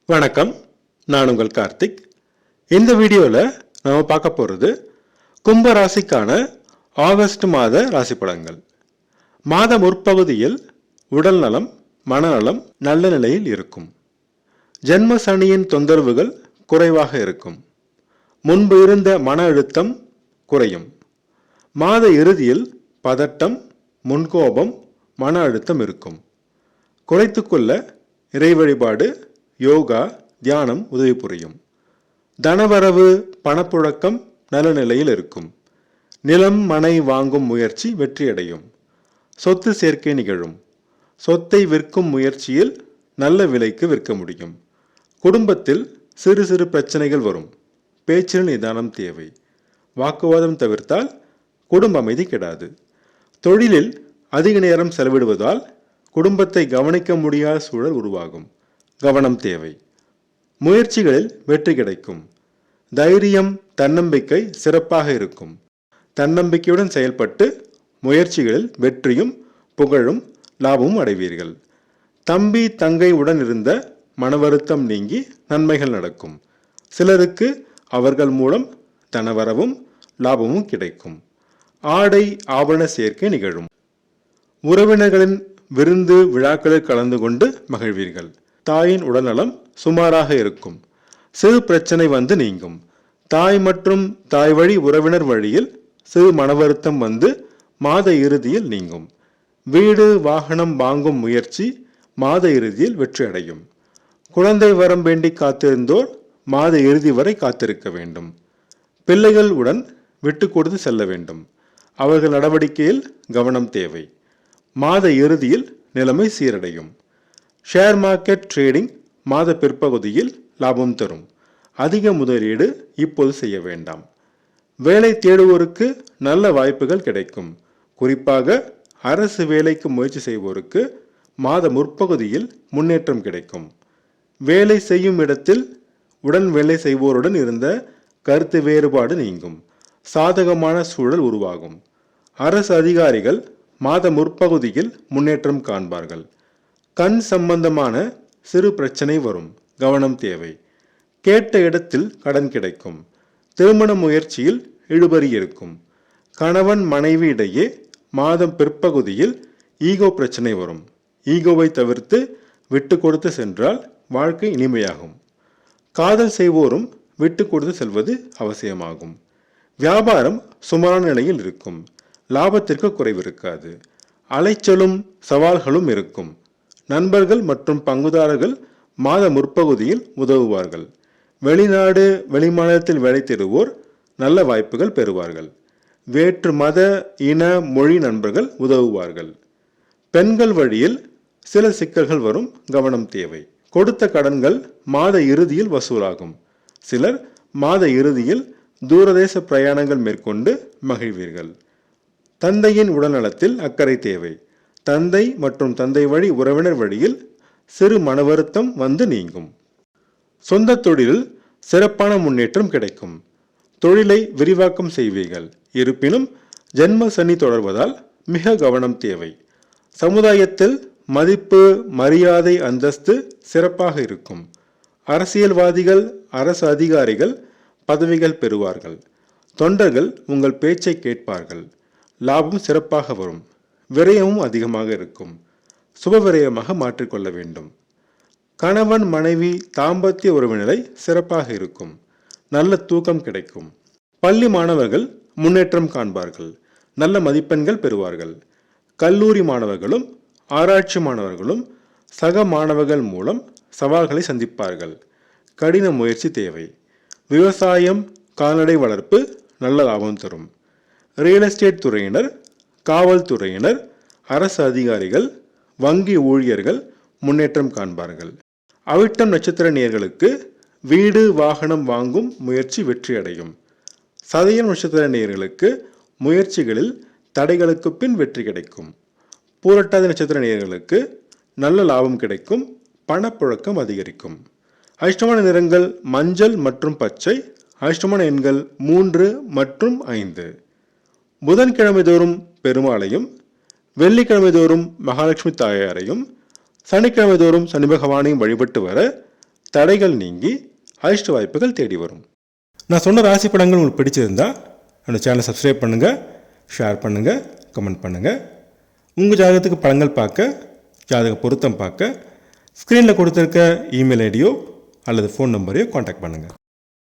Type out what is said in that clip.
வணக்கம், நான் உங்கள் கார்த்திக். இந்த வீடியோவில் நம்ம பார்க்க போகிறது கும்ப ராசிக்கான ஆகஸ்ட் மாத ராசி பலன்கள். மாத முற்பகுதியில் உடல் நலம், மனநலம் நல்ல நிலையில் இருக்கும். ஜென்ம சனியின் தொந்தரவுகள் குறைவாக இருக்கும். முன்பு இருந்த மன அழுத்தம் குறையும். மாத இறுதியில் பதட்டம், முன்கோபம், மன அழுத்தம் இருக்கும். குறைத்துக்கொள்ள இறை வழிபாடு, யோகா, தியானம் உதவி புரியும். தனவரவு, பணப்புழக்கம் நல்ல நிலையில் இருக்கும். நிலம், மனை வாங்கும் முயற்சி வெற்றியடையும். சொத்து சேர்க்கை நிகழும். சொத்தை விற்கும் முயற்சியில் நல்ல விலைக்கு விற்க முடியும். குடும்பத்தில் சிறு சிறு பிரச்சனைகள் வரும். பேச்சில் நிதானம் தேவை. வாக்குவாதம் தவிர்த்தால் குடும்ப அமைதி கெடாது. தொழிலில் அதிக நேரம் செலவிடுவதால் குடும்பத்தை கவனிக்க முடியாத சூழல் உருவாகும். கவனம் தேவை. முயற்சிகளில் வெற்றி கிடைக்கும். தைரியம், தன்னம்பிக்கை சிறப்பாக இருக்கும். தன்னம்பிக்கையுடன் செயல்பட்டு முயற்சிகளில் வெற்றியும் புகழும் லாபமும் அடைவீர்கள். தம்பி, தங்கை உடன் இருந்த மனவருத்தம் நீங்கி நன்மைகள் நடக்கும். சிலருக்கு அவர்கள் மூலம் தனவரவும் லாபமும் கிடைக்கும். ஆடை, ஆபரண சேர்க்கை நிகழும். உறவினர்களின் விருந்து விழாக்களில் கலந்து கொண்டு மகிழ்வீர்கள். தாயின் உடல்நலம் சுமாராக இருக்கும். சிறு பிரச்சனை வந்து நீங்கும். தாய் மற்றும் தாய் வழி உறவினர் வழியில் சிறு மனவருத்தம் வந்து மாத இறுதியில் நீங்கும். வீடு, வாகனம் வாங்கும் முயற்சி மாத இறுதியில் வெற்றி அடையும். குழந்தை வரம் வேண்டி காத்திருந்தோர் மாத இறுதி வரை காத்திருக்க வேண்டும். பிள்ளைகள் உடன் விட்டு கொடுத்து செல்ல வேண்டும். அவர்கள் நடவடிக்கையில் கவனம் தேவை. மாத இறுதியில் நிலைமை சீரடையும். ஷேர் மார்க்கெட் ட்ரேடிங் மாத பிற்பகுதியில் லாபம் தரும். அதிக முதலீடு இப்போது செய்ய வேண்டாம். வேலை தேடுவோருக்கு நல்ல வாய்ப்புகள் கிடைக்கும். குறிப்பாக அரசு வேலைக்கு முயற்சி செய்வோருக்கு மாத முற்பகுதியில் முன்னேற்றம் கிடைக்கும். வேலை செய்யும் இடத்தில் உடன் வேலை செய்வோருடன் இருந்த கருத்து வேறுபாடு நீங்கும். சாதகமான சூழல் உருவாகும். அரசு அதிகாரிகள் மாத முற்பகுதியில் முன்னேற்றம் காண்பார்கள். கண் சம்பந்தமான சிறு பிரச்சனை வரும். கவனம் தேவை. கேட்ட இடத்தில் கடன் கிடைக்கும். திருமண முயற்சியில் இழுபறி இருக்கும். கணவன் மனைவி இடையே மாதம் பிற்பகுதியில் ஈகோ பிரச்சனை வரும். ஈகோவை தவிர்த்து விட்டு கொடுத்து சென்றால் வாழ்க்கை இனிமையாகும். காதல் செய்வோரும் விட்டு கொடுத்து செல்வது அவசியமாகும். வியாபாரம் சுமாரான நிலையில் இருக்கும். லாபத்திற்கு குறைவு இருக்காது. அலைச்சலும் சவால்களும் இருக்கும். நண்பர்கள் மற்றும் பங்குதாரர்கள் மாத முற்பகுதியில் உதவுவார்கள். வெளிநாடு, வெளிமாநிலத்தில் வேலை தேடுவோர் நல்ல வாய்ப்புகள் பெறுவார்கள். வேற்று மத, இன, மொழி நண்பர்கள் உதவுவார்கள். பெண்கள் வழியில் சில சிக்கல்கள் வரும். கவனம் தேவை. கொடுத்த கடன்கள் மாத இறுதியில் வசூலாகும். சிலர் மாத இறுதியில் தூரதேச பிரயாணங்கள் மேற்கொண்டு மகிழ்வீர்கள். தந்தையின் உடல்நலத்தில் அக்கறை தேவை. தந்தை மற்றும் தந்தை வழி உறவினர் வழியில் சிறு மனவருத்தம் வந்து நீங்கும். சொந்த தொழிலில் சிறப்பான முன்னேற்றம் கிடைக்கும். தொழிலை விரிவாக்கம் செய்வீர்கள். இருப்பினும் ஜென்ம சனி தொடர்வதால் மிக கவனம் தேவை. சமுதாயத்தில் மதிப்பு, மரியாதை, அந்தஸ்து சிறப்பாக இருக்கும். அரசியல்வாதிகள், அரசு அதிகாரிகள் பதவிகள் பெறுவார்கள். தொண்டர்கள் உங்கள் பேச்சை கேட்பார்கள். லாபம் சிறப்பாக வரும். விரயமும் அதிகமாக இருக்கும். சுப விரயமாக மாற்றிக்கொள்ள வேண்டும். கணவன் மனைவி தாம்பத்திய உறவினரை சிறப்பாக இருக்கும். நல்ல தூக்கம் கிடைக்கும். பள்ளி மாணவர்கள் முன்னேற்றம் காண்பார்கள். நல்ல மதிப்பெண்கள் பெறுவார்கள். கல்லூரி மாணவர்களும் ஆராய்ச்சி மாணவர்களும் சக மாணவர்கள் மூலம் சவால்களை சந்திப்பார்கள். கடின முயற்சி தேவை. விவசாயம், கால்நடை வளர்ப்பு நல்ல லாபம் தரும். ரியல் எஸ்டேட் துறையினர், காவல்துறையினர், அரசு அதிகாரிகள், வங்கி ஊழியர்கள் முன்னேற்றம் காண்பார்கள். அவிட்டம் நட்சத்திர நேயர்களுக்கு வீடு, வாகனம் வாங்கும் முயற்சி வெற்றியடையும். சதயம் நட்சத்திர நேயர்களுக்கு முயற்சிகளில் தடைகளுக்கு பின் வெற்றி கிடைக்கும். பூரட்டாதி நட்சத்திர நேயர்களுக்கு நல்ல லாபம் கிடைக்கும். பணப்புழக்கம் அதிகரிக்கும். அதிர்ஷ்டமான நிறங்கள் மஞ்சள் மற்றும் பச்சை. அதிர்ஷ்டமான எண்கள் 3 மற்றும் 5. புதன்கிழமை தோறும் பெருமாளையும், வெள்ளிக்கிழமை தோறும் மகாலட்சுமி தாயாரையும், சனிக்கிழமை தோறும் சனி பகவானையும் வழிபட்டு வர தடைகள் நீங்கி அதிர்ஷ்ட வாய்ப்புகள் தேடி வரும். நான் சொன்ன ராசி பலன்கள் உங்களுக்கு பிடிச்சிருந்தா என்னோட சேனலை சப்ஸ்கிரைப் பண்ணுங்கள், ஷேர் பண்ணுங்கள், கமெண்ட் பண்ணுங்கள். உங்கள் ஜாதகத்துக்கு பலன்கள் பார்க்க, ஜாதக பொருத்தம் பார்க்க ஸ்க்ரீனில் கொடுத்துருக்க இமெயில் ஐடியோ அல்லது ஃபோன் நம்பரையோ காண்டாக்ட் பண்ணுங்கள்.